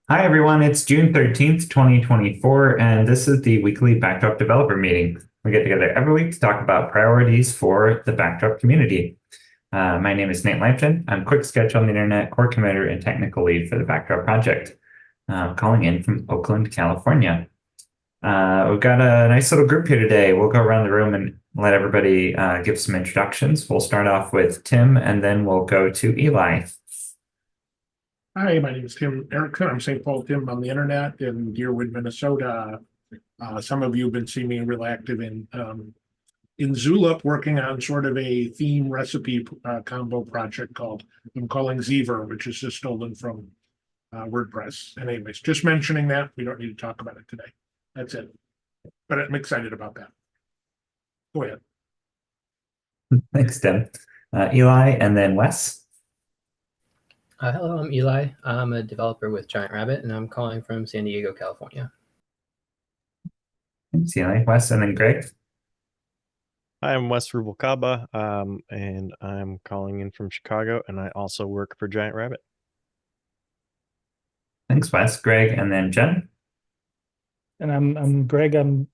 Hi, everyone. It's June 13th, 2024, and this is the weekly Backdrop developer meeting. We get together every week to talk about priorities for the Backdrop community. My name is Nate Lampton. I'm Quick Sketch on the Internet, core committer, and technical lead for the Backdrop project. Calling in from Oakland, California. We've got a nice little group here today. We'll go around the room and let everybody give some introductions. We'll start off with Tim, and then we'll go to Eli. Hi, my name is Tim Erickson. I'm St. Paul Tim on the internet in Deerwood, Minnesota. Some of you have been seeing me real active in Zulip, working on sort of a theme recipe combo project called I'm calling Zever, which is just stolen from WordPress. And anyways, just mentioning that we don't need to talk about it today. That's it. But I'm excited about that. Go ahead. Thanks, Tim. Eli, and then Wes. Hello, I'm Eli. I'm a developer with Giant Rabbit, and I'm calling from San Diego, California. Thanks, Eli. Wes, and then Greg. Hi, I'm Wes Rubalcaba, and I'm calling in from Chicago, and I also work for Giant Rabbit. Thanks, Wes. Greg, and then Jen. And I'm Greg. I'm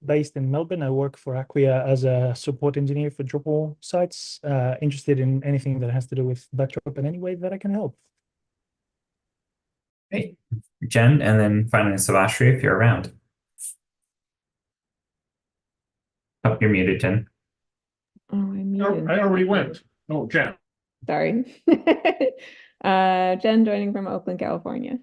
based in Melbourne. I work for Acquia as a support engineer for Drupal sites. Interested in anything that has to do with Backdrop in any way that I can help. Hey, Jen, and then finally Savashri, if you're around. Oh, you're muted, Jen. Oh, I'm muted. I already went. Oh, Jen. Sorry. Jen joining from Oakland, California.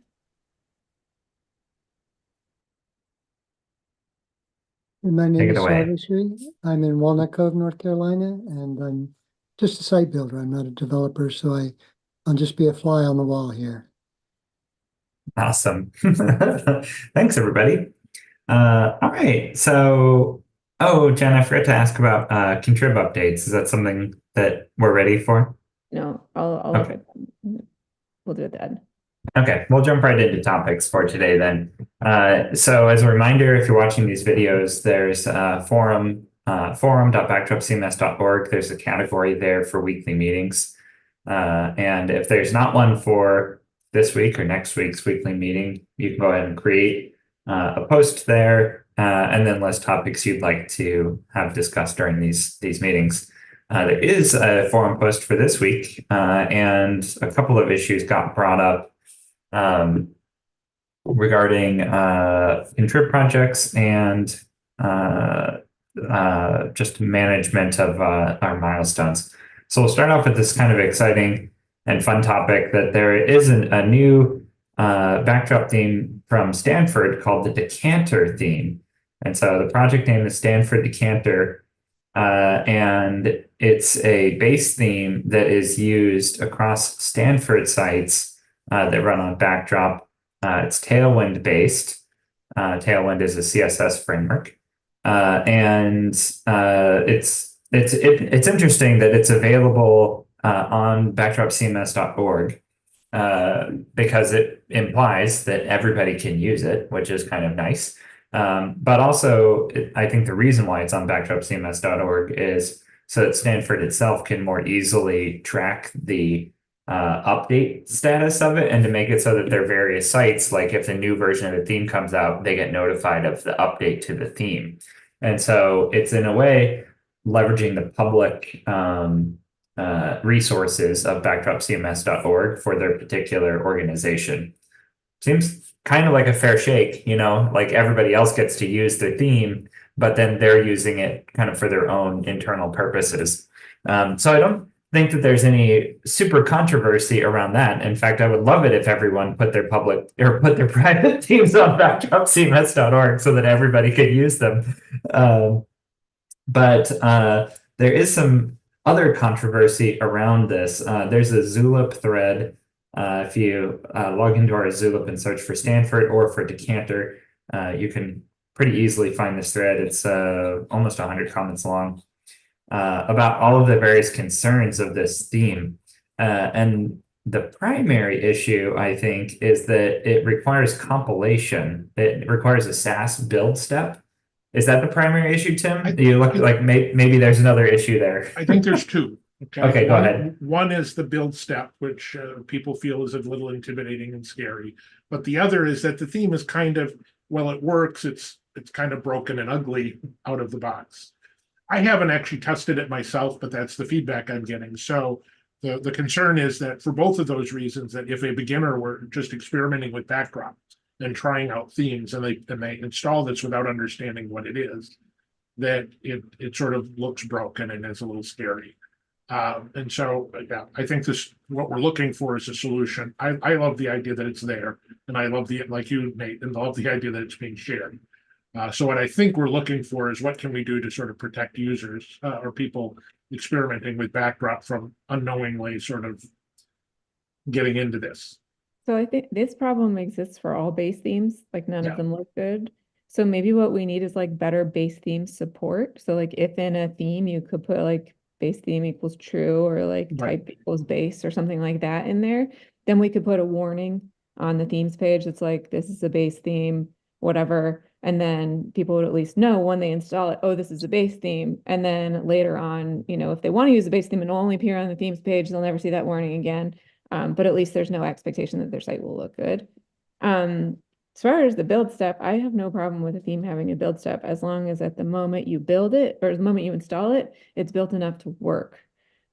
My name Take is it away. Savashri. I'm in Walnut Cove, North Carolina, and I'm just a site builder. I'm not a developer, so I'll just be a fly on the wall here. Awesome. Thanks, everybody. All right. So, Jen, I forgot to ask about Contrib updates. Is that something that we're ready for? No, I'll look at them. We'll do it then. Okay, we'll jump right into topics for today then. So as a reminder, if you're watching these videos, there's forum.backdropcms.org. There's a category there for weekly meetings. And if there's not one for this week or next week's weekly meeting, you can go ahead and create a post there and then list topics you'd like to have discussed during these meetings. There is a forum post for this week, and a couple of issues got brought up regarding Contrib projects and just management of our milestones. So we'll start off with this kind of exciting and fun topic that there is a new backdrop theme from Stanford called the decanter theme. And so the project name is Stanford Decanter, and it's a base theme that is used across Stanford sites that run on Backdrop. It's Tailwind based. Tailwind is a CSS framework, and it's interesting that it's available on backdropcms.org because it implies that everybody can use it, which is kind of nice. But also, I think the reason why it's on backdropcms.org is so that Stanford itself can more easily track the update status of it, and to make it so that their various sites, like if a new version of the theme comes out, they get notified of the update to the theme. And so it's in a way leveraging the public resources of backdropcms.org for their particular organization. Seems kind of like a fair shake, like everybody else gets to use their theme, but then they're using it kind of for their own internal purposes. So I don't think that there's any super controversy around that. In fact, I would love it if everyone put their public or put their private themes on backdropcms.org so that everybody could use them. But there is some other controversy around this. There's a Zulip thread. If you log into our Zulip and search for Stanford or for Decanter, you can pretty easily find this thread. It's almost 100 comments long. About all of the various concerns of this theme. And the primary issue, I think, is that it requires compilation. It requires a SAS build step. Is that the primary issue, Tim? You look like maybe there's another issue there. I think there's two. Okay, go ahead. One is the build step, which people feel is a little intimidating and scary. But the other is that the theme is kind of, well, it works. It's kind of broken and ugly out of the box. I haven't actually tested it myself, but that's the feedback I'm getting. So the concern is that for both of those reasons, that if a beginner were just experimenting with backdrops and trying out themes and they install this without understanding what it is, that it sort of looks broken and is a little scary. And so, yeah, I think what we're looking for is a solution. I love the idea that it's there, and I love like you, Nate, and love the idea that it's being shared. So what I think we're looking for is what can we do to sort of protect users or people experimenting with backdrop from unknowingly sort of getting into this. So I think this problem exists for all base themes, like none Yeah. of them look good. So maybe what we need is like better base theme support. So like if in a theme you could put like base theme equals true or like Right. type equals base or something like that in there, then we could put a warning on the themes page that's like, this is a base theme, whatever. And then people would at least know when they install it, oh, this is a base theme. And then later on, you know, if they want to use a base theme and only appear on the themes page, they'll never see that warning again. But at least there's no expectation that their site will look good. As far as the build step, I have no problem with a theme having a build step as long as at the moment you build it or the moment you install it, it's built enough to work.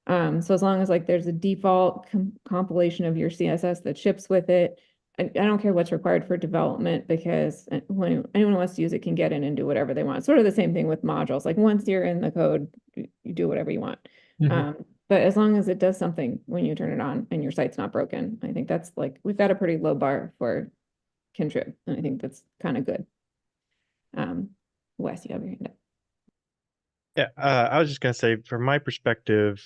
So as long as like there's a default compilation of your CSS that ships with it, I don't care what's required for development because when anyone who wants to use it can get in and do whatever they want. Sort of the same thing with modules. Like once you're in the code, you do whatever you want. But as long as it does something when you turn it on and your site's not broken, I think that's like, we've got a pretty low bar for Contrib, and I think that's kind of good. Wes, you have your hand up. Yeah, I was just gonna say, from my perspective,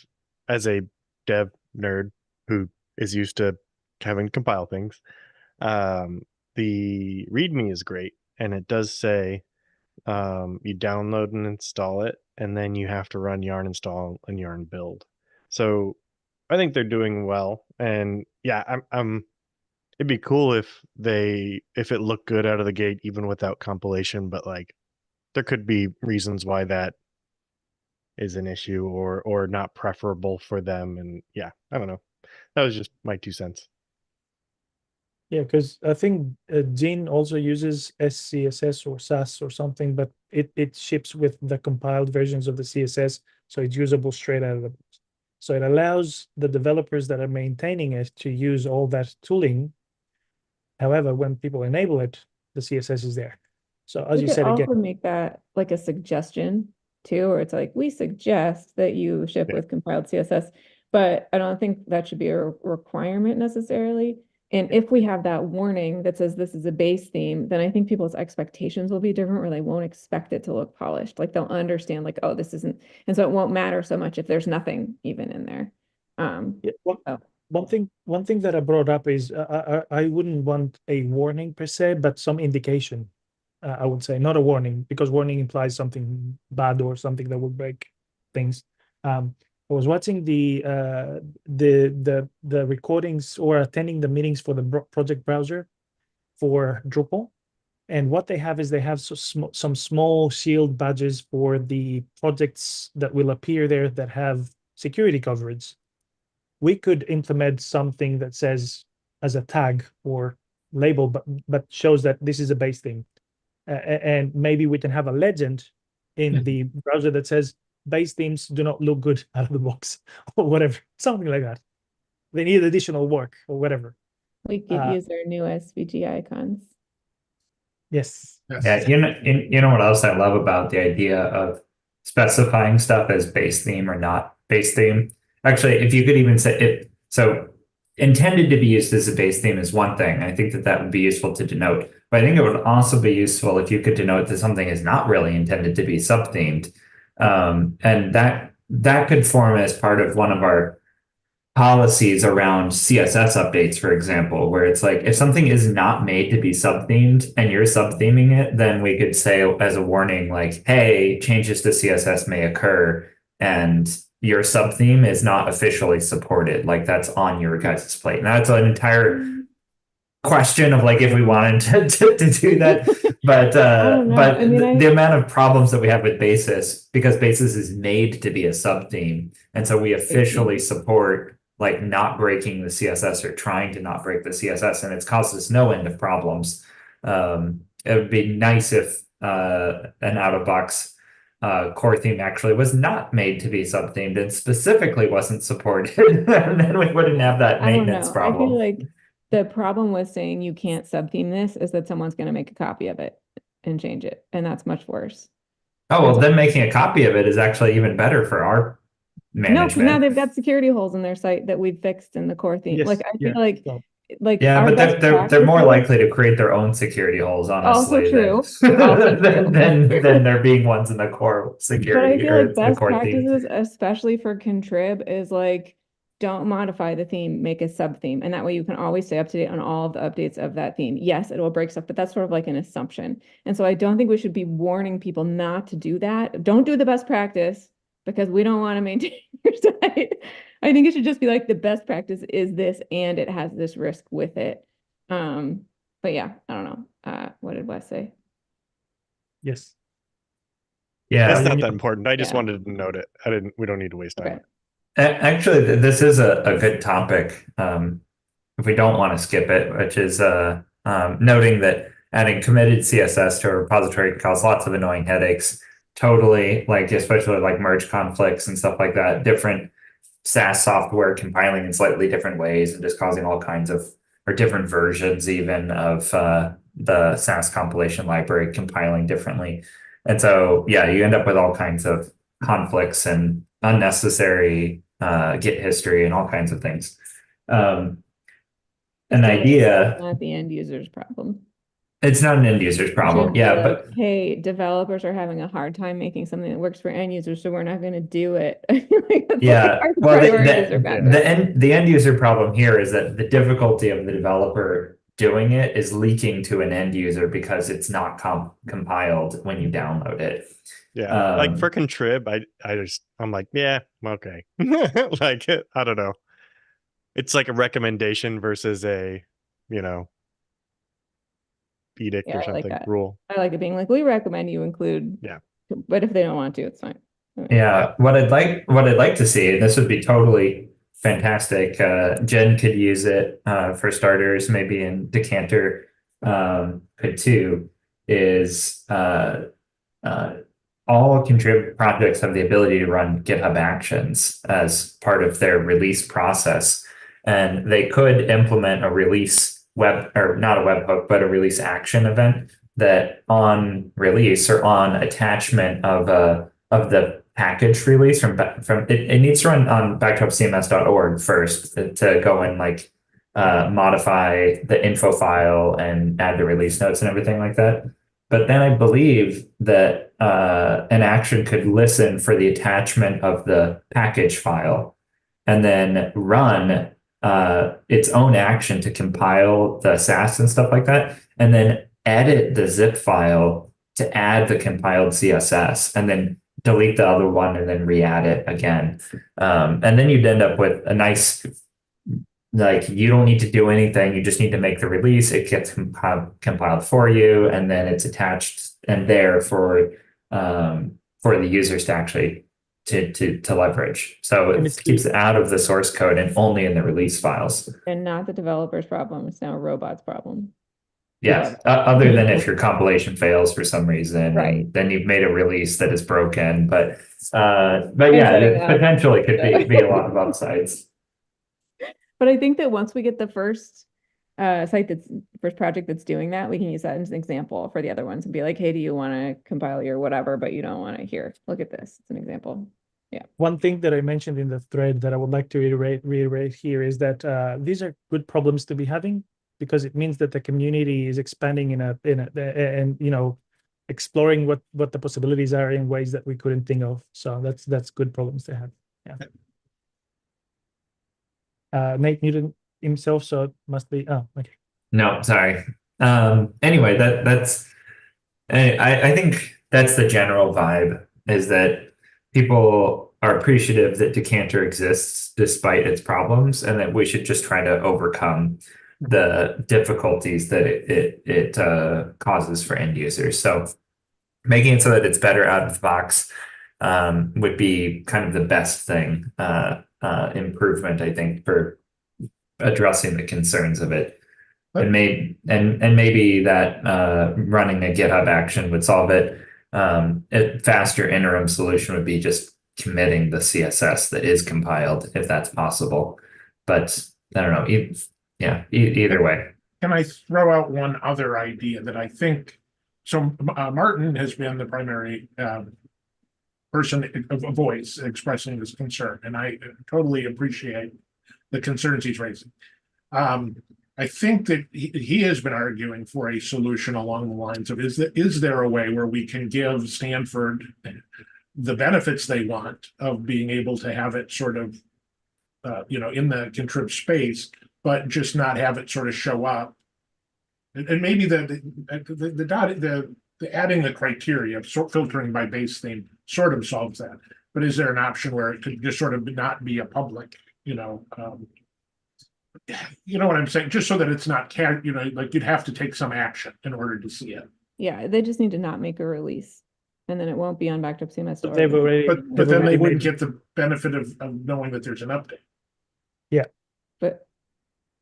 as a dev nerd who is used to having to compile things, the README is great, and it does say you download and install it, and then you have to run yarn install and yarn build. So I think they're doing well, and yeah, it'd be cool if it looked good out of the gate even without compilation, but like there could be reasons why that is an issue or not preferable for them, and yeah, I don't know. That was just my 2 cents. Yeah, because I think Gene also uses SCSS or SAS or something, but it ships with the compiled versions of the CSS, so it's usable straight out of the box. So it allows the developers that are maintaining it to use all that tooling. However, when people enable it, the CSS is there. So as you said again, also make that like a suggestion too, or it's like we suggest that you ship with compiled CSS, but I don't think that should be a requirement necessarily. And if we have that warning that says this is a base theme, then I think people's expectations will be different, where they won't expect it to look polished. Like they'll understand like, oh, this isn't, and so it won't matter so much if there's nothing even in there. One thing that I brought up is I wouldn't want a warning per se, but some indication. I would say not a warning, because warning implies something bad or something that would break things. I was watching the recordings or attending the meetings for the project browser for Drupal, and what they have is they have some small shield badges for the projects that will appear there that have security coverage. We could implement something that says as a tag or label, but shows that this is a base theme. And maybe we can have a legend in the browser that says base themes do not look good out of the box or whatever, something like that. They need additional work or whatever. We could use their new SVG icons. Yes. Yeah, you know what else I love about the idea of specifying stuff as base theme or not base theme? Actually, if you could even say it, so intended to be used as a base theme is one thing. I think that would be useful to denote, but I think it would also be useful if you could denote that something is not really intended to be sub-themed. And that could form as part of one of our policies around CSS updates, for example, where it's like if something is not made to be sub-themed and you're sub-theming it, then we could say as a warning, like, hey, changes to CSS may occur and your sub-theme is not officially supported. Like that's on your guys' plate. And that's an entire question of like if we wanted to do that, but don't know. but I mean, the amount of problems that we have with Basis, because Basis is made to be a sub theme, and so we officially support like not breaking the CSS or trying to not break the CSS, and it's caused us no end of problems. It would be nice if an out of box core theme actually was not made to be sub themed and specifically wasn't supported, and then we wouldn't have that I don't maintenance know. I problem. feel like the problem with saying you can't sub-theme this is that someone's going to make a copy of it and change it, and that's much worse. Oh, well, then making a copy of it is actually even better for our No, because now management. they've got security holes in their site that we've fixed in the core theme. Yes, Like I feel yeah. like Yeah, our but best they're more practices- likely to create their own security holes, Also honestly, true. than, Also true. than there being ones in the core But I security feel or like the best core theme. practices, especially for Contrib, is like don't modify the theme, make a sub theme, and that way you can always stay up to date on all of the updates of that theme. Yes, it will break stuff, but that's sort of like an assumption. And so I don't think we should be warning people not to do that. Don't do the best practice because we don't want to maintain your site. I think it should just be like the best practice is this, and it has this risk with it. But yeah, I don't know. What did Wes say? Yes. Yeah, It's not that important. I just Yeah. wanted to note it. We don't need to waste time. Okay. actually, this is a good topic. If we don't want to skip it, which is noting that adding committed CSS to a repository can cause lots of annoying headaches. Totally, like especially like merge conflicts and stuff like that. Different SaaS software compiling in slightly different ways and just causing all kinds of, or different versions even of the SaaS compilation library compiling differently. And so, yeah, you end up with all kinds of conflicts and unnecessary Git history and all kinds of things. An idea, It's not the end user's problem. it's not an end user's It problem. shouldn't be Yeah, like, but hey, developers are having a hard time making something that works for end users, so we're not going to do it. Like, that's yeah, like our well, priorities are backwards. the end user problem here is that the difficulty of the developer doing it is leaking to an end user because it's not compiled when you download it. Yeah, like for Contrib, I'm like, yeah, okay. Like, I don't know. It's like a recommendation versus a, edict Yeah, or I like something, that. rule. I like it being like, we recommend you include. Yeah. But if they don't want to, it's fine. Yeah, what I'd like to see, and this would be totally fantastic. Jen could use it for starters, maybe in Decanter could too, is all Contrib projects have the ability to run GitHub Actions as part of their release process. And they could implement a release web, or not a webhook, but a release action event that on release or on attachment of the package release from it needs to run on backtopcms.org first to go and like modify the info file and add the release notes and everything like that. But then I believe that an action could listen for the attachment of the package file and then run its own action to compile the SAS and stuff like that, and then edit the zip file to add the compiled CSS, and then delete the other one and then re-add it again. And then you'd end up with a nice, like, you don't need to do anything. You just need to make the release. It gets compiled for you, and then it's attached and there for the users to actually to leverage. So it keeps it out of the source code and only in the release files. And not the developer's problem. It's now a robot's problem. Yes, other than if your compilation fails for some reason, Right. and then you've made a release that is broken. But yeah, it potentially could be a lot of upsides. But I think that once we get the first first project that's doing that, we can use that as an example for the other ones and be like, hey, do you want to compile your whatever, but you don't want to here, look at this. It's an example. Yeah. One thing that I mentioned in the thread that I would like to reiterate here is that these are good problems to be having, because it means that the community is expanding and exploring what the possibilities are in ways that we couldn't think of. So that's good problems to have. Yeah. Nate muted himself, so it must be. Oh, okay. No, sorry. Anyway, that's I think that's the general vibe, is that people are appreciative that Decanter exists despite its problems, and that we should just try to overcome the difficulties that it causes for end users. So making it so that it's better out of the box would be kind of the best thing improvement, I think, for addressing the concerns of it. And maybe that running a GitHub action would solve it. A faster interim solution would be just committing the CSS that is compiled, if that's possible. But I don't know. Either way. Can I throw out one other idea that I think? So Martin has been the primary person of a voice expressing this concern, and I totally appreciate the concerns he's raising. I think that he has been arguing for a solution along the lines of, is there a way where we can give Stanford the benefits they want of being able to have it sort of, in the Contrib space, but just not have it sort of show up. And maybe the adding the criteria of filtering by base theme sort of solves that. But is there an option where it could just sort of not be a public, you know what I'm saying? Just so that it's not, like you'd have to take some action in order to see it. Yeah, they just need to not make a release, and then it won't be on backed up CMS. But they've already, But then they wouldn't get the benefit of knowing that there's an update. Yeah. But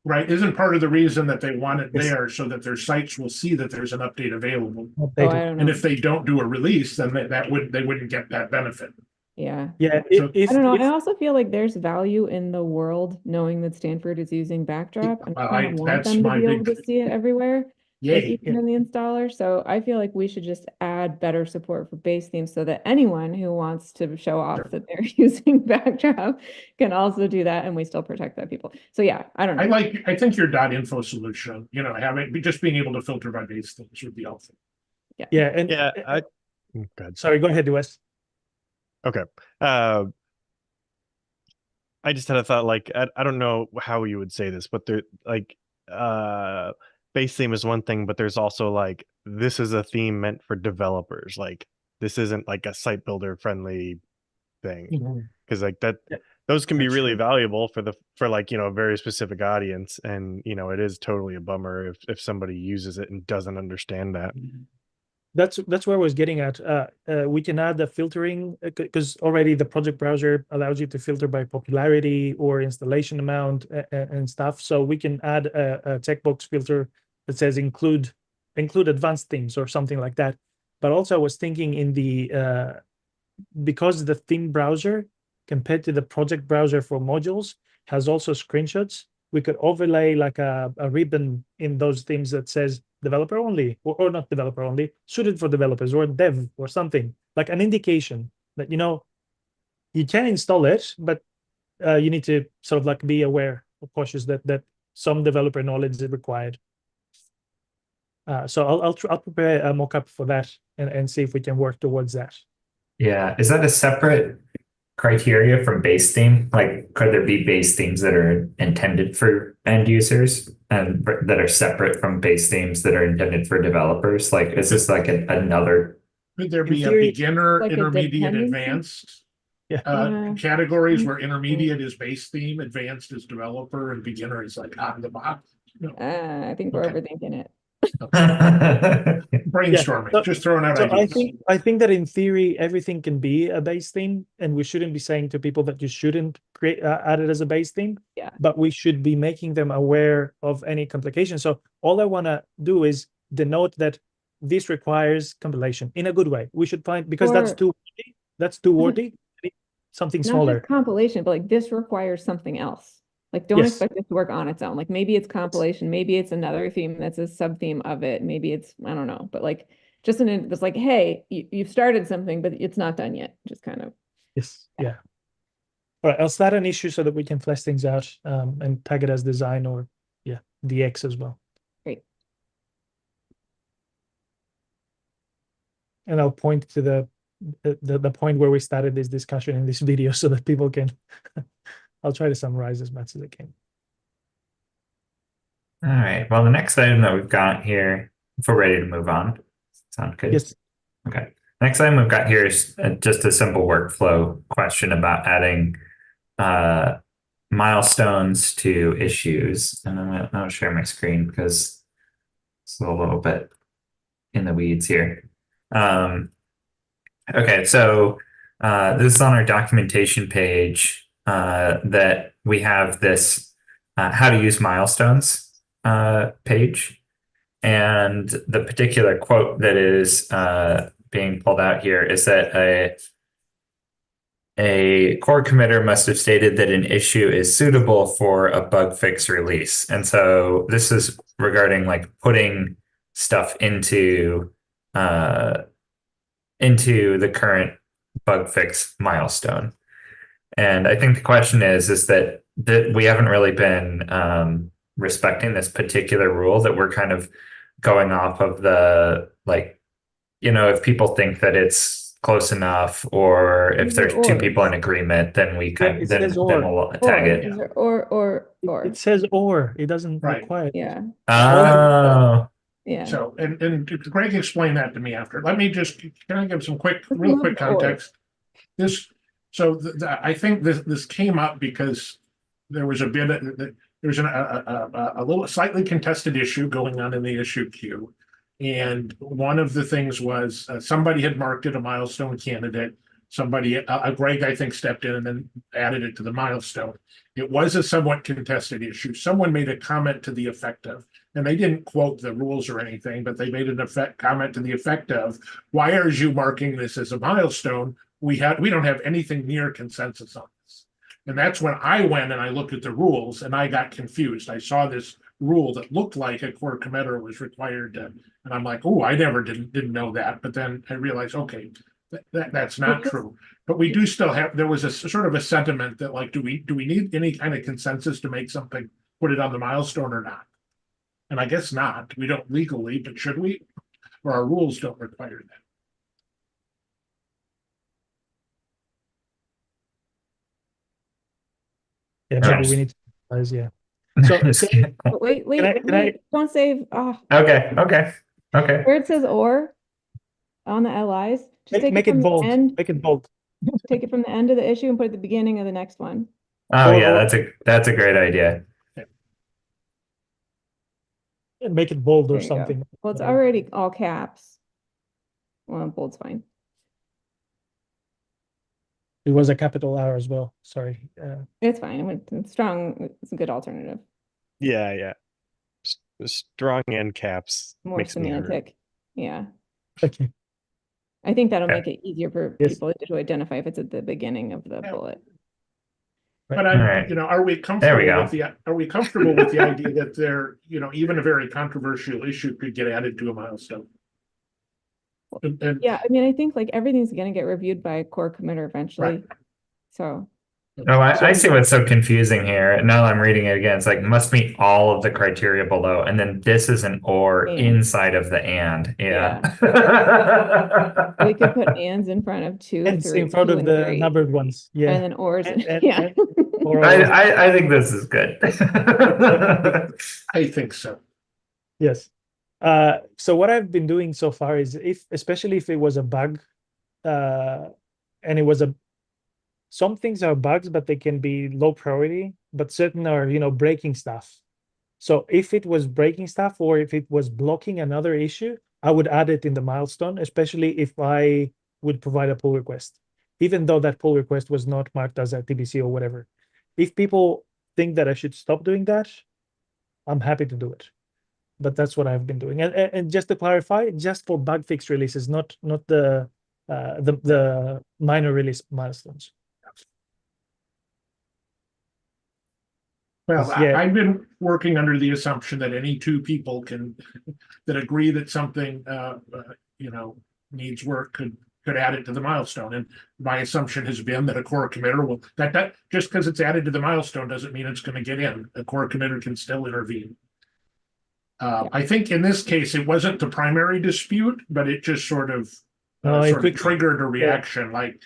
right, isn't part of the reason that they want it there so that their sites will see that there's an update available. I don't know. And if they don't do a release, then they wouldn't get that benefit. Yeah. Yeah. So- I don't know. I also feel like there's value in the world knowing that Stanford is using Backdrop, and I kind of want that's them to my be able big- to see it everywhere, like Yay. even in the installer. So I feel like we should just add better support for base themes so that anyone who wants to show off that they're using Backdrop can also do that, and we still protect that people. So yeah, I don't know. I think your .info solution, just being able to filter by base themes would be helpful. Yeah. And Good. sorry, go ahead, Wes. Okay. I just had a thought, like, I don't know how you would say this, but there, like, base theme is one thing, but there's also like, this is a theme meant for developers. Like, this isn't like a site builder friendly thing. Because like that, those can be really valuable for like, a very specific audience. And, it is totally a bummer if somebody uses it and doesn't understand that. That's where I was getting at. We can add the filtering because already the project browser allows you to filter by popularity or installation amount and stuff. So we can add a checkbox filter that says include advanced themes or something like that. But also I was thinking in the because the theme browser compared to the project browser for modules has also screenshots, we could overlay like a ribbon in those themes that says developer only, or not developer only, suited for developers, or dev, or something, like an indication that, you can install it, but you need to sort of like be aware or cautious that some developer knowledge is required. So I'll prepare a mock-up for that and see if we can work towards that. Yeah. Is that a separate criteria from base theme? Like, could there be base themes that are intended for end users and that are separate from base themes that are intended for developers? Like, is this like another? Could there be a theory, beginner, like a intermediate, dependency? advanced Yeah. categories where intermediate is base theme, advanced is developer, and beginner is like out of the box? I think we're Okay. overthinking it. Brainstorming, so- just throwing out So ideas. I think that in theory everything can be a base theme, and we shouldn't be saying to people that you shouldn't create add it as a base theme. Yeah. But we should be making them aware of any complication. So all I want to do is denote that this requires compilation in a good way. We should find, because that's Or- too wordy. That's too wordy. Something Not smaller. just compilation, but like this requires something else. Like, don't Yes. expect it to work on its own. Like, maybe it's compilation, maybe it's another theme that's a sub theme of it. Maybe it's, I don't know, but like just it's like, hey, you've started something, but it's not done yet. Just kind of. Yes. Yeah. All right. I'll start an issue so that we can flesh things out and tag it as design or DX as well. Great. And I'll point to the point where we started this discussion in this video so that people can. I'll try to summarize as much as I can. All right. Well, the next item that we've got here, if we're ready to move on, sound good? Yes. Okay. Next item we've got here is just a simple workflow question about adding milestones to issues. And I'll share my screen because it's a little bit in the weeds here. Okay, so this is on our documentation page that we have this how to use milestones page. And the particular quote that is being pulled out here is that a core committer must have stated that an issue is suitable for a bug fix release. And so this is regarding like putting stuff into the current bug fix milestone. And I think the question is that we haven't really been respecting this particular rule, that we're kind of going off of the, like, you know, if people think that it's close enough, or if there's two people in agreement, then we kind it then says or. we'll tag it. Is there or. It says or. It doesn't Right. require. Yeah, Oh, yeah. So, and Greg explained that to me after. Let me just, can I give some real move quick forward. context? I think this came up because there was a bit, there's a little slightly contested issue going on in the issue queue. And one of the things was somebody had marked it a milestone candidate. Somebody, Greg, I think, stepped in and then added it to the milestone. It was a somewhat contested issue. Someone made a comment to the effect of, and they didn't quote the rules or anything, but they made an comment to the effect of, why are you marking this as a milestone? We don't have anything near consensus on this. And that's when I went and I looked at the rules and I got confused. I saw this rule that looked like a core committer was required to, and I'm like, oh, I never didn't know that. But then I realized, okay, that's not true. But we do still have, there was a sort of a sentiment that, like, do we need any kind of consensus to make something, put it on the milestone or not? And I guess not. We don't legally, but should we? Or our rules don't require that. Yeah, Right. maybe we need to, yeah. So But wait, Can I- don't save, okay. where it says or on the LIs, just take make it it from the bold. end, Make it bold. take it from the end of the issue and put it at the beginning of the next one. Oh Or- yeah, that's a great idea. And make it bold There or you go. something. Well, it's already all caps. Well, bold's fine. It was a capital R as well. Sorry. It's fine. It's strong. It's a good alternative. Yeah. Strong end caps More makes me hurt. semantic. Yeah. Okay. I think that'll Okay. make it easier for Yes. people to identify if it's at the beginning of the Yeah. bullet. But Right. are we comfortable go. with the idea that there, even a very controversial issue could get added to a milestone? And Yeah, I mean, I think like everything's gonna get reviewed by a core committer eventually. So, No, I see what's so confusing here. Now I'm reading it again. It's like must meet all of the criteria below, and then this is an or And. inside of the and. Yeah. we could put ands in front of two, And three, in front two, of and the three, numbered ones. Yeah. and then ors, And- yeah. or- I think this is good. I think so. Yes. So what I've been doing so far is especially if it was a bug, and it was some things are bugs, but they can be low priority, but certain are, breaking stuff. So if it was breaking stuff or if it was blocking another issue, I would add it in the milestone, especially if I would provide a pull request, even though that pull request was not marked as a TBC or whatever. If people think that I should stop doing that, I'm happy to do it. But that's what I've been doing. And just to clarify, just for bug fix releases, not the minor release milestones. Well, Yeah. I've been working under the assumption that any two people that agree that something, needs work could add it to the milestone. And my assumption has been that a core committer will, that just because it's added to the milestone doesn't mean it's going to get in. A core committer can still intervene. I think in this case, it wasn't the primary dispute, but it just sort of triggered a reaction. Like,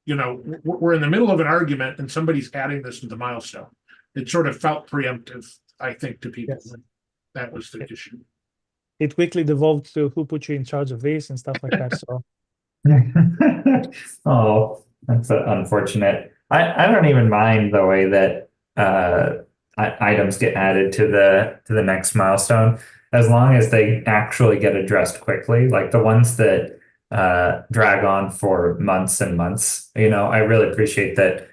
we're in the middle of an argument and somebody's adding this to the milestone. It sort of felt preemptive, I think, to people. Yes. That was the issue. It quickly devolved to who put you in charge of this and stuff like that. So Oh, that's unfortunate. I don't even mind the way that items get added to the next milestone, as long as they actually get addressed quickly. Like the ones that drag on for months and months. I really appreciate that.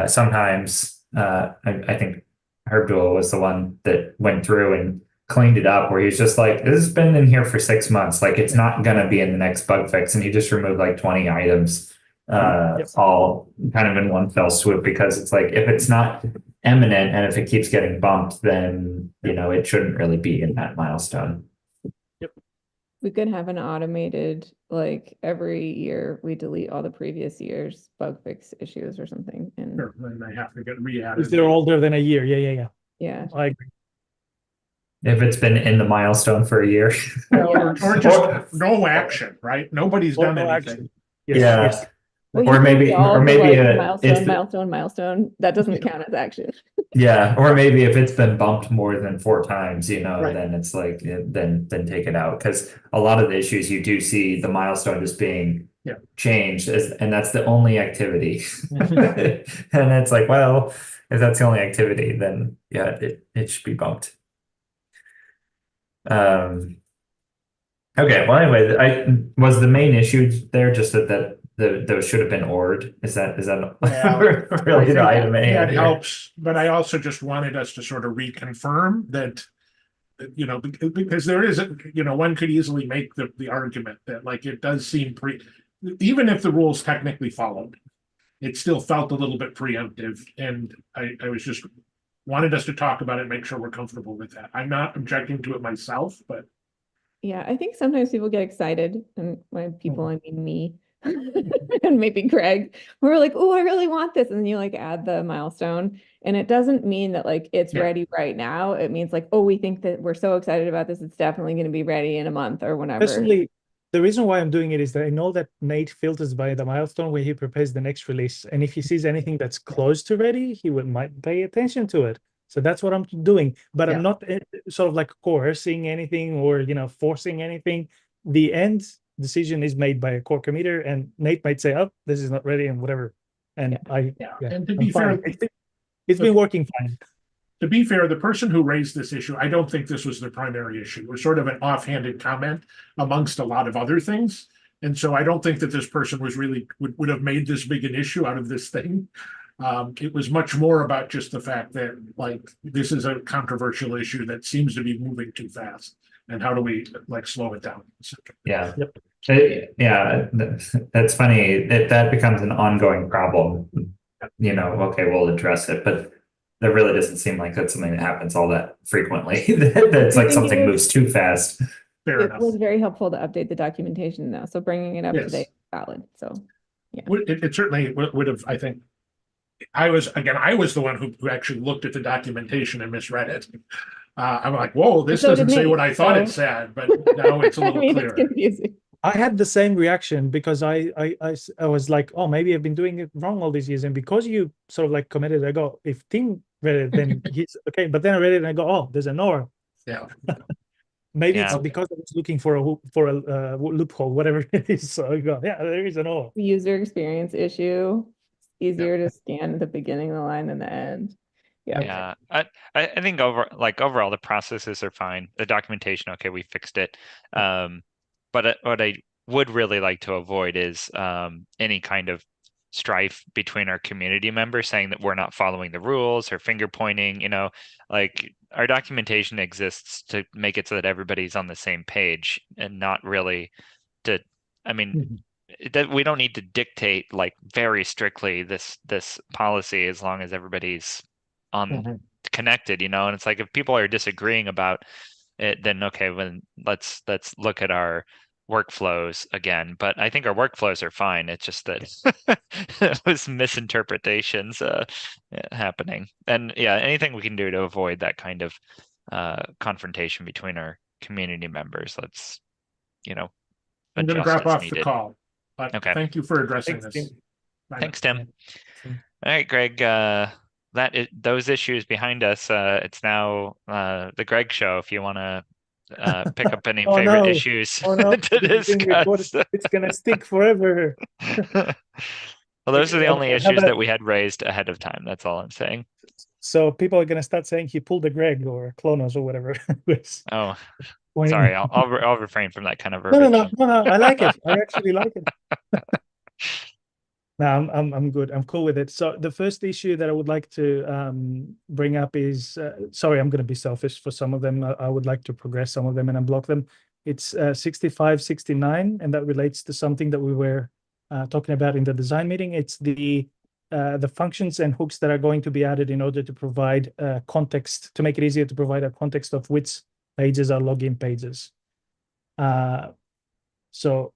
Sometimes I think Herb Duel was the one that went through and cleaned it up, where he's just like, this has been in here for 6 months, like it's not gonna be in the next bug fix, and he just removed like 20 items all kind of in one fell swoop, because it's like, if it's not eminent and if it keeps getting bumped, then it shouldn't really be in that milestone. We could have an automated, like every year we delete all the previous year's bug fix issues or something. And Sure, then they have to get re-added. If they're older than a year, yeah. yeah, I agree. If it's been in the milestone for a year. Or just no action, right? Nobody's Or done no anything. action. Yes, Yeah. yes. well, Or you maybe- can all or go, maybe, like, if- milestone. That doesn't count as action. Yeah, or maybe if it's been bumped more than 4 times, Right. then it's like, then take it out. Because a lot of the issues, you do see the milestone just being Yeah. changed, and that's the only activity. And it's like, well, if that's the only activity, then yeah, it should be bumped. Okay, well, anyway, was the main issue there just that those should have been ordered? Is that Well, really the item? That helps, but I also just wanted us to sort of reconfirm that, because there is, one could easily make the argument that, like, it does seem even if the rules technically followed, it still felt a little bit preemptive, and I was just wanted us to talk about it, make sure we're comfortable with that. I'm not objecting to it myself, but Yeah, I think sometimes people get excited, and by people I mean me and maybe Greg. We're like, oh, I really want this, and then you like add the milestone, and it doesn't mean that like it's Yeah. ready right now. It means like, oh, we think that we're so excited about this, it's definitely going to be ready in a month or whenever. Personally, the reason why I'm doing it is that I know that Nate filters by the milestone when he prepares the next release, and if he sees anything that's close to ready, he might pay attention to it. So that's what I'm doing, but Yeah. I'm not sort of like coercing anything or forcing anything. The end decision is made by a core committer, and Nate might say, "Oh, this is not ready," and whatever. And yeah. yeah, And to I'm be fair, fine. It's been working fine. to be fair, the person who raised this issue, I don't think this was the primary issue. It was sort of an offhanded comment amongst a lot of other things. And so I don't think that this person was really would have made this big an issue out of this thing. It was much more about just the fact that, like, this is a controversial issue that seems to be moving too fast. And how do we like slow it down? Yeah. Yep. Yeah, that's funny. That becomes an ongoing problem. Okay, we'll address it, but that really doesn't seem like that's something that happens all that frequently. That's like something moves too fast. Fair It enough. was very helpful to update the documentation now, so bringing it up Yes. today is valid. So It certainly would have, I think. I was the one who actually looked at the documentation and misread it. I'm like, whoa, this So did doesn't say me, what I thought it so- said, but now it's a I little mean, clearer. it's confusing. I had the same reaction because I was like, oh, maybe I've been doing it wrong all these years. And because you sort of like committed, I go, if Tim read it, then he's okay. But then I read it and I go, oh, there's an or. Yeah. Maybe Yeah. it's because I was looking for a loophole, whatever it is. So I go, yeah, there is an or. User experience issue. It's easier to scan at the beginning of the line than the end. Yeah. Yeah, I think overall the processes are fine. The documentation, okay, we fixed it. But what I would really like to avoid is any kind of strife between our community members saying that we're not following the rules or finger pointing. Like our documentation exists to make it so that everybody's on the same page and not really to. I mean, we don't need to dictate like very strictly this policy as long as everybody's on connected, and it's like if people are disagreeing about it, then okay, let's look at our workflows again. But I think our workflows are fine. It's just that it was misinterpretations happening. And yeah, anything we can do to avoid that kind of confrontation between our community members, let's I'm going to adjust drop as off the needed. call, but Okay. thank you for addressing Thanks, this. Tim. Bye now. Thanks, Tim. All right, Greg, those issues behind us, it's now the Greg show if you want to pick up any Oh, favorite no. issues Oh no, to this is being recorded. discuss. It's gonna stick forever. Well, those are the only How issues about- that we had raised ahead of time. That's all I'm saying. So people are going to start saying he pulled a Greg or Clonos or whatever. Oh, Pointing- sorry. I'll refrain from that kind of No, verbiage. no. I like it. I actually like it. No, I'm good. I'm cool with it. So the first issue that I would like to bring up is, sorry, I'm going to be selfish for some of them. I would like to progress some of them and unblock them. It's 65, 69, and that relates to something that we were talking about in the design meeting. It's the functions and hooks that are going to be added in order to provide context, to make it easier to provide a context of which pages are login pages. So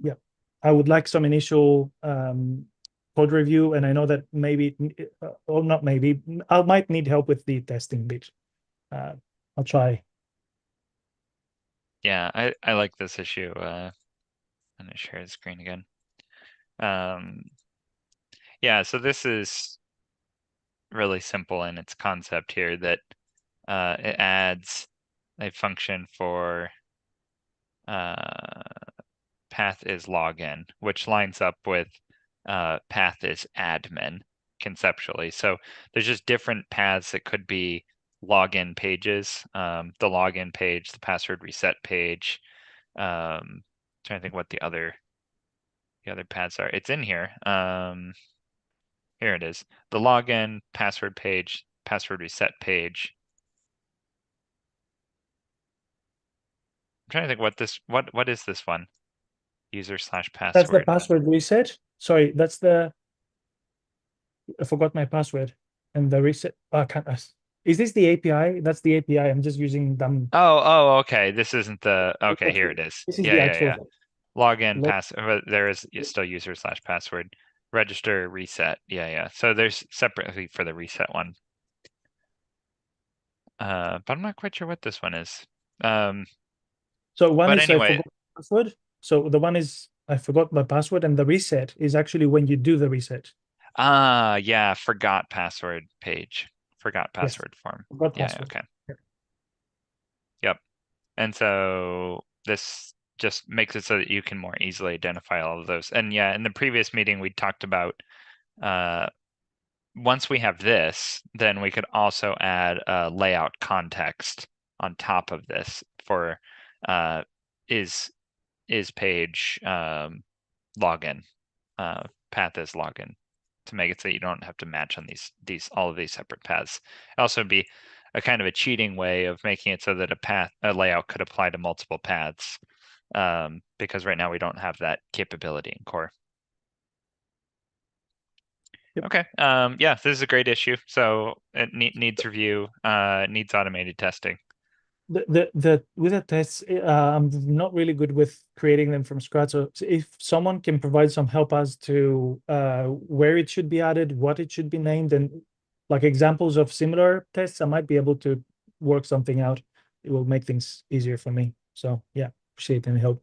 yeah, I would like some initial code review, and I know that maybe, or not maybe, I might need help with the testing bit. I'll try. Yeah, I like this issue. I'm gonna share the screen again. Yeah, so this is really simple in its concept here, that it adds a function for path is login, which lines up with path is admin conceptually. So there's just different paths that could be login pages, the login page, the password reset page. Trying to think what the other paths are. It's in here. Here it is. The login, password page, password reset page. I'm trying to think what is this one? User/password. That's the password reset. Sorry, that's the, I forgot my password. And the reset, I can't, is this the API? That's the API. I'm just using them. Oh, okay. This isn't the, okay, here it is. This is Yeah, the yeah, actual. yeah. Login, Let- pass, there is still user/password, register, reset. Yeah. So there's separately for the reset one. But I'm not quite sure what this one is. So one but is anyway, I forgot my password. So the one is I forgot my password, and the reset is actually when you do the reset. yeah, forgot password page, forgot password form. Forgot Yeah, password. okay. Yeah. Yep. And so this just makes it so that you can more easily identify all of those. And yeah, in the previous meeting, we talked about once we have this, then we could also add a layout context on top of this for is page login, path is login, to make it so you don't have to match on all of these separate paths. Also be a kind of a cheating way of making it so that a layout could apply to multiple paths, because right now we don't have that capability in core. Yep. Okay. Yeah, this is a great issue. So it needs review, needs automated testing. With the tests, I'm not really good with creating them from scratch. So if someone can provide some help as to where it should be added, what it should be named, and like examples of similar tests, I might be able to work something out. It will make things easier for me. So yeah, appreciate any help.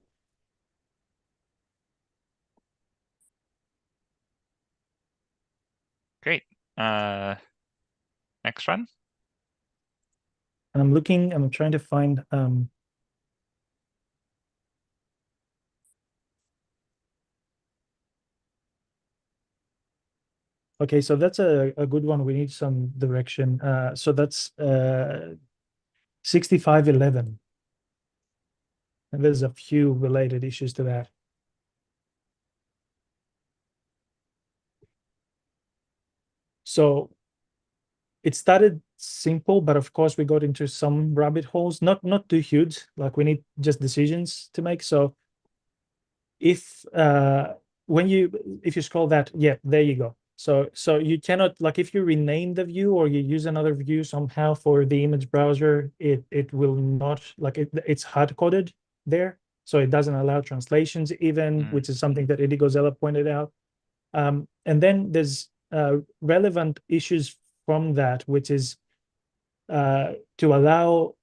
Great. Next one. And I'm trying to find okay, so that's a good one. We need some direction. So that's 6511. And there's a few related issues to that. So it started simple, but of course we got into some rabbit holes, not too huge, like we need just decisions to make. So if you scroll that, yeah, there you go. So you cannot, like, if you rename the view or you use another view somehow for the image browser, it will not, like, it's hard coded there. So it doesn't allow translations even, which is something that Eddie Gozella pointed out. And then there's relevant issues from that, which is to allow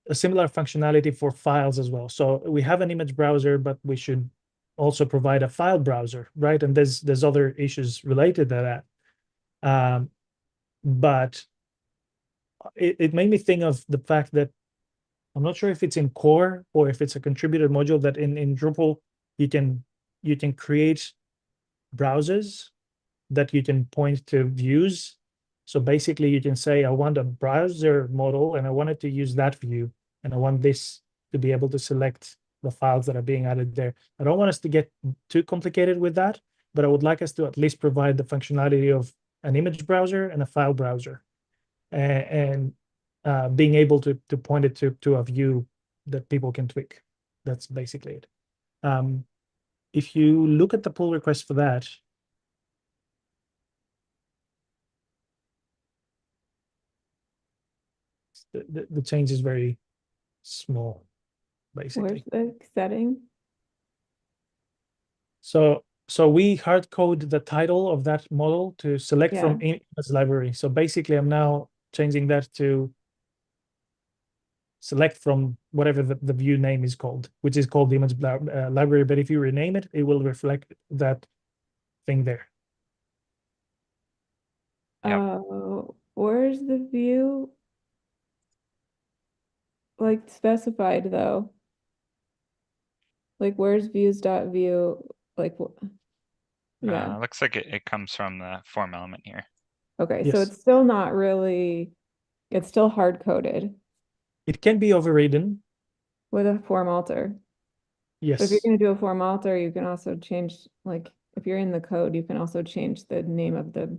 a similar functionality for files as well. So we have an image browser, but we should also provide a file browser, right? And there's other issues related to that. But it made me think of the fact that I'm not sure if it's in core or if it's a contributed module that in Drupal you can create browsers that you can point to views. So basically you can say, I want a browser model and I wanted to use that view. And I want this to be able to select the files that are being added there. I don't want us to get too complicated with that, but I would like us to at least provide the functionality of an image browser and a file browser, and being able to point it to a view that people can tweak. That's basically it. If you look at the pull request for that, the change is very small, basically. Where's the setting? So we hard code the title of that model to select from image library. So basically, I'm now changing that to select from whatever the view name is called, which is called the image library. But if you rename it, it will reflect that thing there. Yep. Where's the view like specified though? Like where's views.view? Like yeah. Looks like it comes from the form element here. Okay, so Yes. it's still not really, it's still hard coded It can be overridden. with a form alter. But if you're Yes. going to do a form alter, you can also change, like, if you're in the code, you can also change the name of the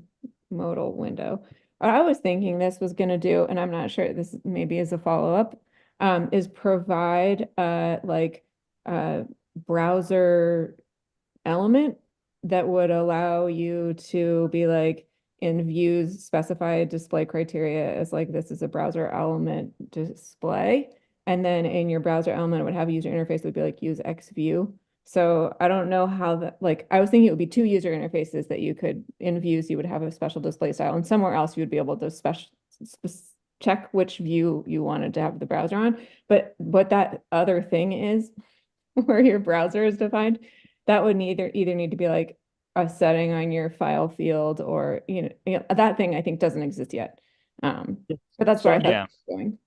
modal window. What I was thinking this was going to do, and I'm not sure this maybe is a follow-up, is provide like a browser element that would allow you to be like, in views specify display criteria as like, this is a browser element display. And then in your browser element, it would have a user interface that would be like use X view. So I don't know how that, like, I was thinking it would be two user interfaces that you could, in views, you would have a special display style, and somewhere else you would be able to check which view you wanted to have the browser on. But what that other thing is, where your browser is defined, that would either need to be like a setting on your file field, or that thing I think doesn't exist yet. But that's where I thought it was going.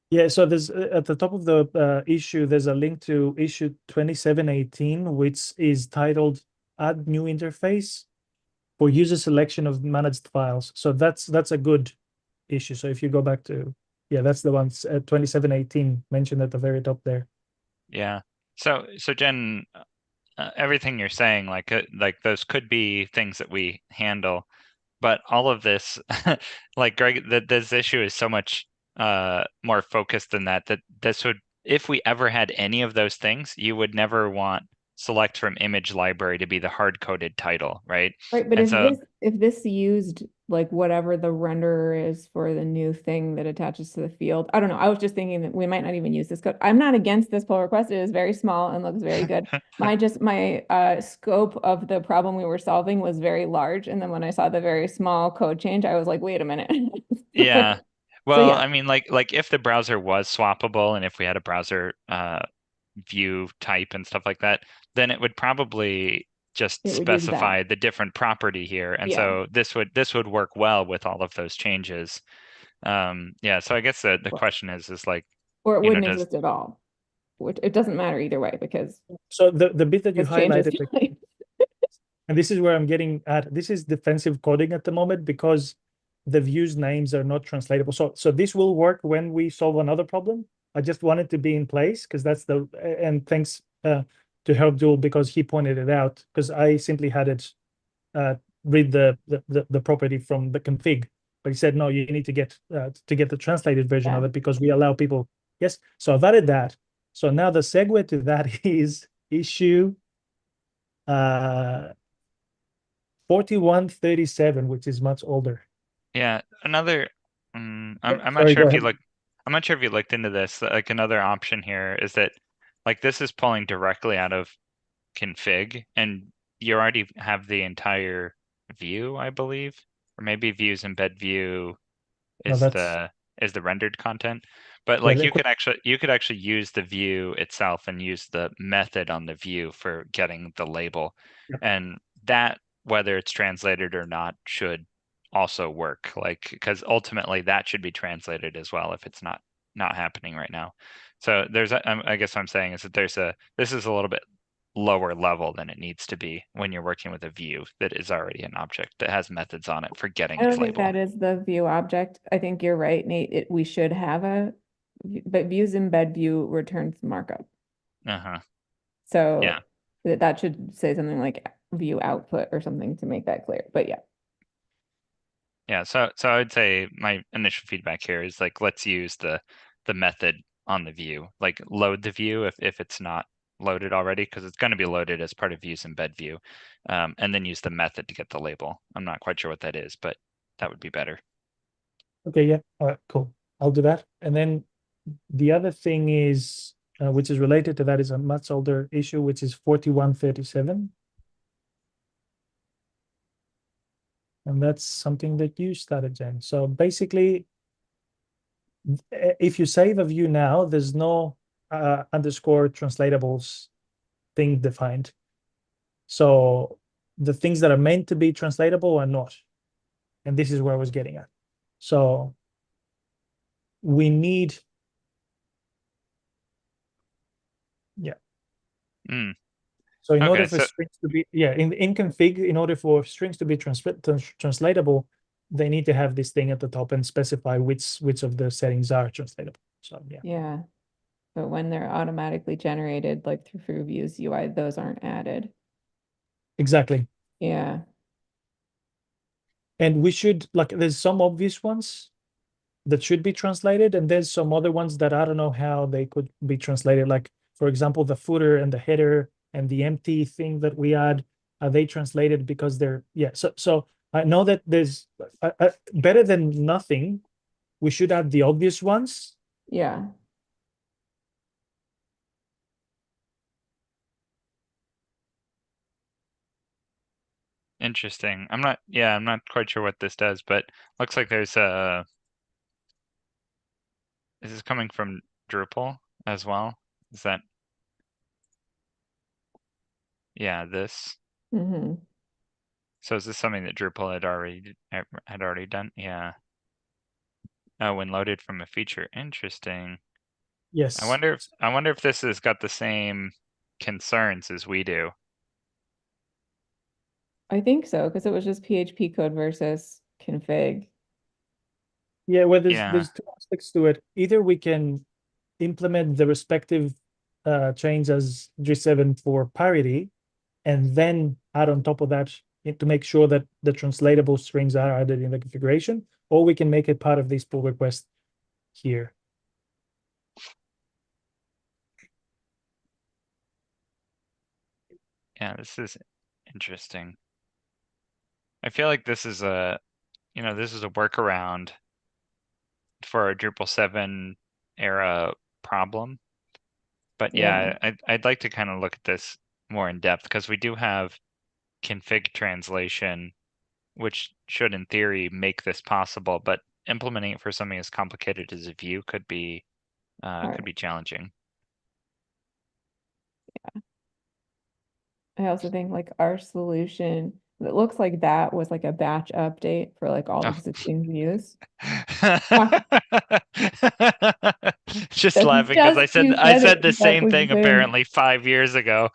Yeah, so there's at the top of the issue, there's a link to issue 2718, which is titled Add New Interface for User Selection of Managed Files. So that's a good issue. So if you go back to, that's the one, 2718 mentioned at the very top there. Yeah. So Jen, everything you're saying, like those could be things that we handle, but all of this, like Greg, this issue is so much more focused than that. That this would, if we ever had any of those things, you would never want select from image library to be the hard-coded title, right? Right, but And if this used like whatever the renderer is for the new thing that attaches to the field, I don't know. I was just thinking that we might not even use this code. I'm not against this pull request. It is very small and looks very good. My scope of the problem we were solving was very large, and then when I saw the very small code change, I was like, wait a minute. Yeah. Well, yeah. I mean, like if the browser was swappable and if we had a browser view type and stuff like that, then it would probably just specify the different property here. And so this would work well with all of those changes. Yeah, so I guess the question is like, or it wouldn't exist at all, which it doesn't matter either way, because so the bit that you highlighted, like, and this is where I'm getting at, this is defensive coding at the moment because the views names are not translatable. So this will work when we solve another problem. I just want it to be in place because that's and thanks to HelpDuel because he pointed it out, because I simply had it read the property from the config, but he said, no, you need to get the translated version of it because we allow people. Yes, so I've added that. So now the segue to that is issue 4137, which is much older. Yeah, another. I'm not Sorry, sure go if you ahead. I'm not sure if you looked into this. Like another option here is that, like, this is pulling directly out of config, and you already have the entire view, I believe, or maybe views embed view No, is that's the rendered content. But yeah, like you could actually use the view itself and use the method on the view for getting the label, yeah. and that, whether it's translated or not, should also work, like, because ultimately that should be translated as well if it's not happening right now. So there's I guess what I'm saying is that this is a little bit lower level than it needs to be when you're working with a view that is already an object that has methods on it for getting I its don't think label. that is the view object. I think you're right, Nate. We should have but views embed view returns markup. Uh-huh. So Yeah. that should say something like view output or something to make that clear. But yeah. Yeah, so I would say my initial feedback here is like, let's use the method on the view, like load the view if it's not loaded already, because it's going to be loaded as part of views embed view, and then use the method to get the label. I'm not quite sure what that is, but that would be better. Okay, yeah, all right, cool. I'll do that. And then the other thing is, which is related to that, is a much older issue, which is 4137. And that's something that you started, Jen. So basically, if you save a view now, there's no underscore translatables thing defined. So the things that are meant to be translatable are not. And this is where I was getting at. So we need, yeah. Mm. So in order Okay, for so strings to be, yeah, in config, in order for strings to be translatable, they need to have this thing at the top and specify which of the settings are translatable. So yeah. Yeah. But when they're automatically generated, like through views UI, those aren't added. Exactly. Yeah. And we should, like, there's some obvious ones that should be translated, and there's some other ones that I don't know how they could be translated. Like, for example, the footer and the header and the empty thing that we add, are they translated because they're, yeah. So I know that there's better than nothing. We should add the obvious ones. Yeah. interesting. I'm not quite sure what this does, but looks like there's a, is this coming from Drupal as well? Is that, yeah, this. Mm-hmm. So is this something that Drupal had already done? Yeah. Oh, when loaded from a feature. Interesting. Yes. I wonder if this has got the same concerns as we do. I think so, because it was just PHP code versus config. Yeah, well, Yeah. there's two aspects to it. Either we can implement the respective change as G7 for parity, and then add on top of that to make sure that the translatable strings are added in the configuration, or we can make it part of this pull request here. Yeah, this is interesting. I feel like this is a, this is a workaround for a Drupal 7 era problem. But yeah, I'd like to kind of look at this more in depth, because we do have config translation, which should in theory make this possible, but implementing it for something as complicated as a view could be challenging. I also think like our solution, it looks like that was like a batch update for like all Oh. existing views. Just That's laughing because just I you said it the same exactly thing the same. apparently 5 years ago.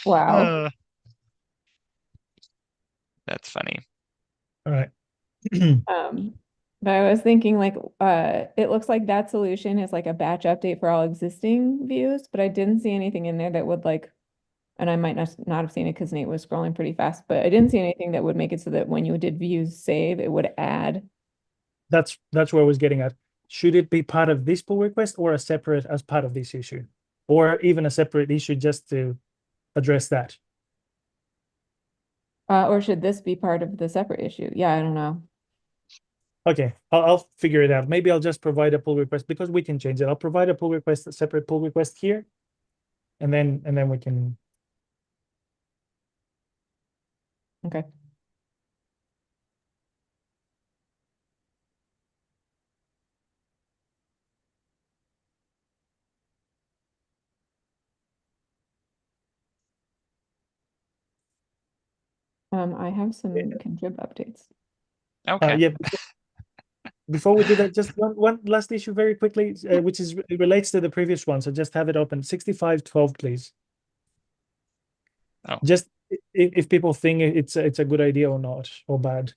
Wow. That's funny. All right. But I was thinking like it looks like that solution is like a batch update for all existing views, but I didn't see anything in there that would like, and I might not have seen it because Nate was scrolling pretty fast, but I didn't see anything that would make it so that when you did views save, it would add. That's where I was getting at. Should it be part of this pull request, or a separate as part of this issue, or even a separate issue just to address that? Or should this be part of the separate issue? Yeah, I don't know. Okay, I'll figure it out. Maybe I'll just provide a pull request, because we can change it. I'll provide a pull request, a separate pull request here, and then we can. Okay. I have some Contrib updates. Okay. Yeah. before we do that, just one last issue very quickly, which is it relates to the previous one. So just have it open 6512, please. Oh. Just if people think it's a good idea or not, or bad.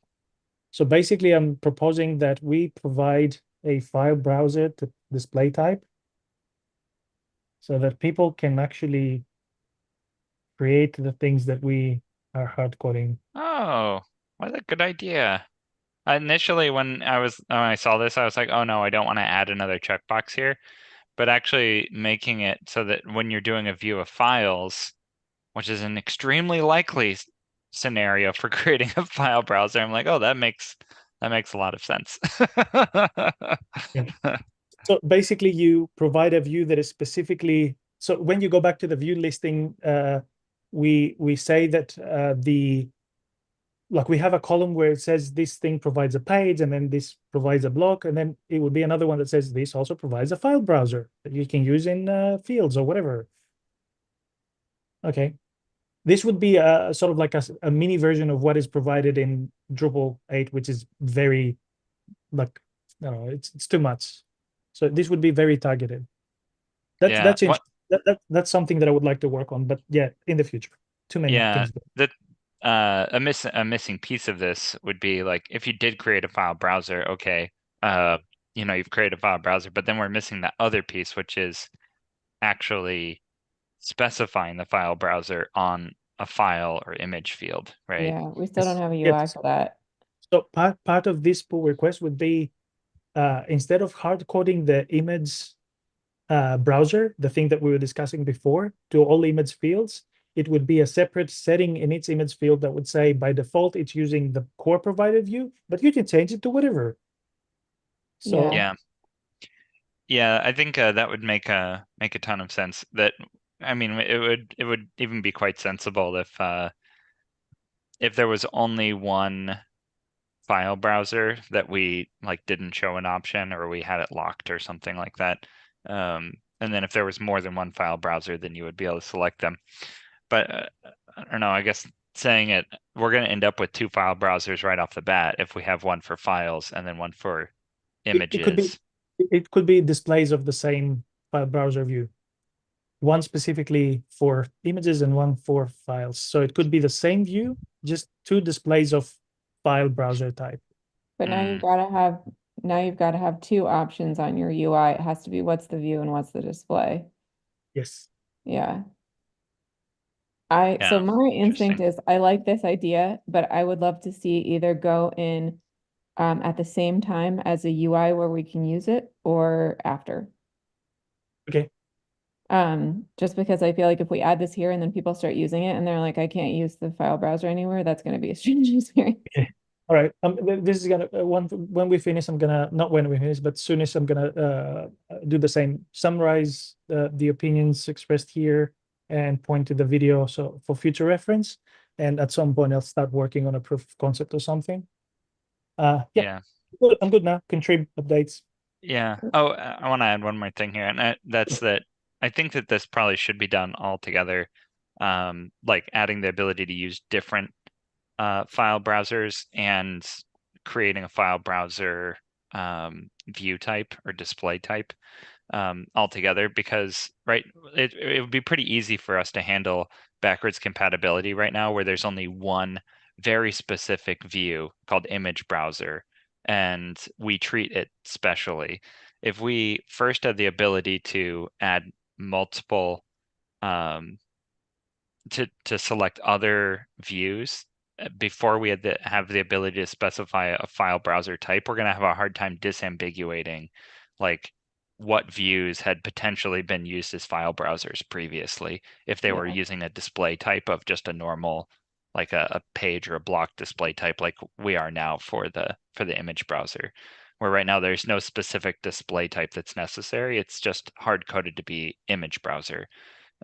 So basically, I'm proposing that we provide a file browser to display type so that people can actually create the things that we are hard coding. Oh, what a good idea. Initially, when I saw this, I was like, oh no, I don't want to add another checkbox here. But actually making it so that when you're doing a view of files, which is an extremely likely scenario for creating a file browser, I'm like, oh, that makes a lot of sense. So basically, you provide a view that is specifically. So when you go back to the view listing, we say that like we have a column where it says this thing provides a page, and then this provides a block, and then it would be another one that says this also provides a file browser that you can use in fields or whatever. Okay, this would be a sort of like a mini version of what is provided in Drupal 8, which is very like, I don't know, it's too much. So this would be very targeted. Yeah, That's something that I would like to work on, but yeah, in the future. Too many things. that a missing piece of this would be like if you did create a file browser, okay, you've created a file browser, but then we're missing that other piece, which is actually specifying the file browser on a file or image field, right? Yeah, we still don't have a UI Yes. for that. So part of this pull request would be instead of hard coding the image browser, the thing that we were discussing before, to all image fields, it would be a separate setting in each image field that would say by default it's using the core provided view, but you can change it to whatever. So Yeah, I think that would make a ton of sense. That I mean, it would even be quite sensible if there was only one file browser that we like didn't show an option or we had it locked or something like that. And then if there was more than one file browser, then you would be able to select them. But I don't know, I guess saying it, we're going to end up with two file browsers right off the bat if we have one for files and then one for images. It could be displays of the same file browser view. One specifically for images and one for files. So it could be the same view, just two displays of file browser type. But now you've got to have two options on your UI. It has to be what's the view and what's the display. Yes. Yeah. So my instinct is I like this idea, but I would love to see either go in at the same time as a UI where we can use it or after. Okay. Just because I feel like if we add this here and then people start using it and they're like, I can't use the file browser anywhere, that's going to be a strange experience. Okay. All right. This is gonna when we finish, I'm gonna not when we finish, but soon as I'm gonna do the same, summarize the opinions expressed here and point to the video so for future reference. And at some point, I'll start working on a proof of concept or something. Yeah. Good. I'm good now. Contrib updates. Yeah. Oh, I want to add one more thing here, and that's that I think that this probably should be done all together, like adding the ability to use different file browsers and creating a file browser view type or display type altogether, because it would be pretty easy for us to handle backwards compatibility right now where there's only one very specific view called image browser and we treat it specially. If we first had the ability to add multiple to select other views before we had have the ability to specify a file browser type, we're going to have a hard time disambiguating like what views had potentially been used as file browsers previously if they were using a display type of just a normal like a page or a block display type like we are now for the image browser, where right now there's no specific display type that's necessary. It's just hard coded to be image browser.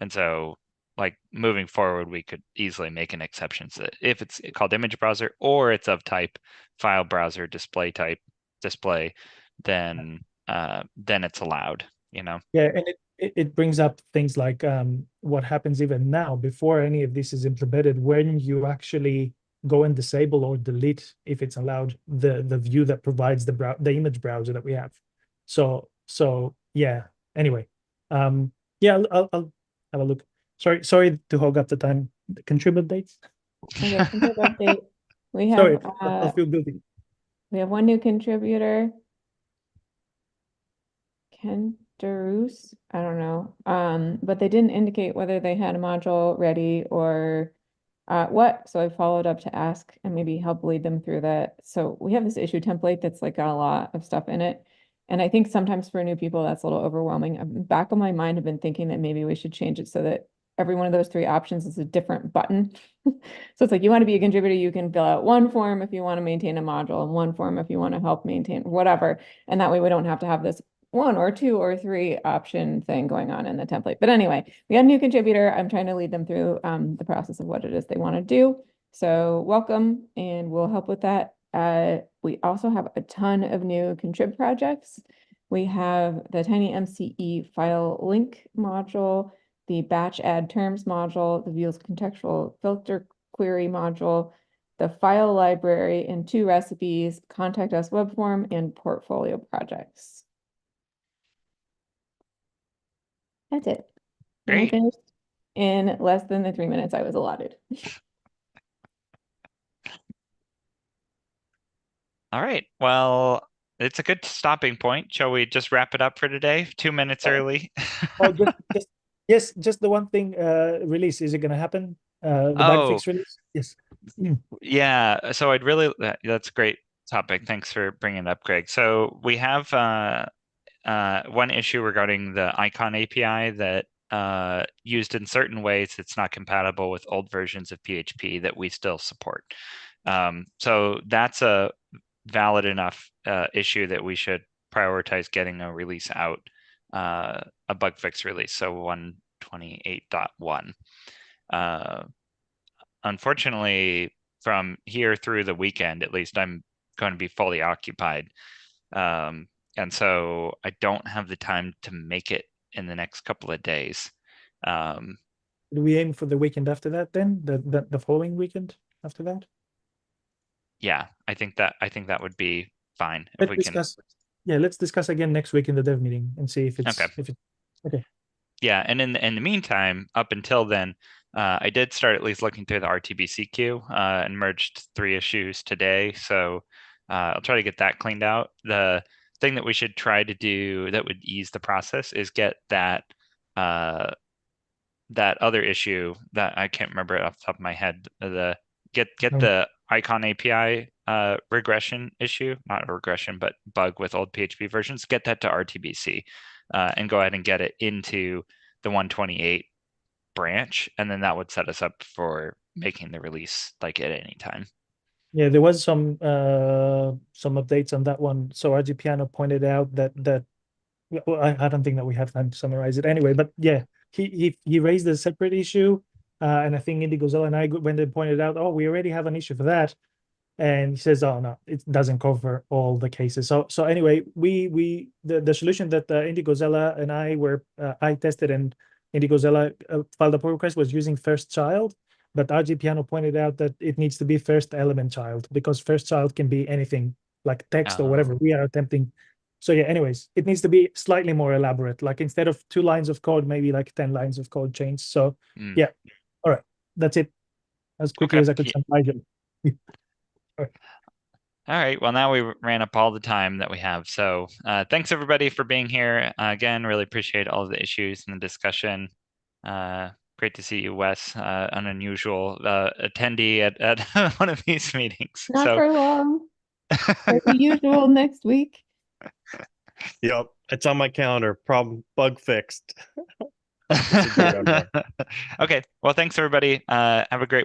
And so like moving forward, we could easily make an exception so that if it's called image browser or it's of type file browser display type display, then it's allowed, you know? Yeah, and it brings up things like what happens even now before any of this is implemented when you actually go and disable or delete, if it's allowed, the view that provides the image browser that we have. So yeah. Anyway, yeah, I'll have a look. Sorry to hog up the time. The Contrib updates. Okay, Contrib update. We Sorry, have I'll feel guilty. we have one new contributor. Kendarus, I don't know. But they didn't indicate whether they had a module ready or what. So I followed up to ask and maybe help lead them through that. So we have this issue template that's like got a lot of stuff in it. And I think sometimes for new people, that's a little overwhelming. Back of my mind, I've been thinking that maybe we should change it so that every one of those 3 options is a different button. So it's like, you want to be a contributor, you can fill out one form if you want to maintain a module, and one form if you want to help maintain whatever. And that way we don't have to have this 1 or 2 or 3 option thing going on in the template. But anyway, we got a new contributor. I'm trying to lead them through the process of what it is they want to do. So welcome, and we'll help with that. We also have a ton of new Contrib projects. We have the tiny MCE file link module, the batch add terms module, the views contextual filter query module, the file library, and 2 recipes, contact us web form, and portfolio projects. That's it. And I Great. finished in less than the 3 minutes I was allotted. All right. Well, it's a good stopping point. Shall we just wrap it up for today? 2 minutes early. Oh, just the one thing. Release, is it going to happen? The bug fix release? Yes. Yeah. So that's a great topic. Thanks for bringing it up, Greg. So we have one issue regarding the icon API that used in certain ways it's not compatible with old versions of PHP that we still support. So that's a valid enough issue that we should prioritize getting a release out, a bug fix release, so 128.1. Unfortunately, from here through the weekend, at least, I'm going to be fully occupied. And so I don't have the time to make it in the next couple of days. Do we aim for the weekend after that then? The following weekend after that? Yeah, I think that would be fine. Let's discuss. Yeah, let's discuss again next week in the dev meeting and see if it's okay. Yeah, and in the meantime, up until then, I did start at least looking through the RTBC queue and merged 3 issues today. So I'll try to get that cleaned out. The thing that we should try to do that would ease the process is get that that other issue that I can't remember it off the top of my head. Get the icon API regression issue, not a regression, but bug with old PHP versions. Get that to RTBC and go ahead and get it into the 128 branch, and then that would set us up for making the release like at any time. Yeah, there was some updates on that one. So RG Piano pointed out that well, I don't think that we have time to summarize it anyway, but yeah, he raised a separate issue, and I think Indigozella and I went and pointed out, oh, we already have an issue for that, and he says, oh no, it doesn't cover all the cases. So anyway, the solution that Indigozella and I tested, and Indigozella filed a pull request, was using first child. But RG Piano pointed out that it needs to be first element child, because first child can be anything like text or whatever we are attempting. So yeah, anyways, it needs to be slightly more elaborate. Like instead of 2 lines of code, maybe like 10 lines of code changed. So yeah, all right, that's it. As quickly as I could summarize it. All right. Well, now we ran up all the time that we have. So thanks everybody for being here. Again, really appreciate all of the issues and the discussion. Great to see you, Wes, an unusual attendee at one of these meetings. Not for long. Like the usual next week. Yep, it's on my calendar. Problem bug fixed. Okay. Well, thanks everybody. Have a great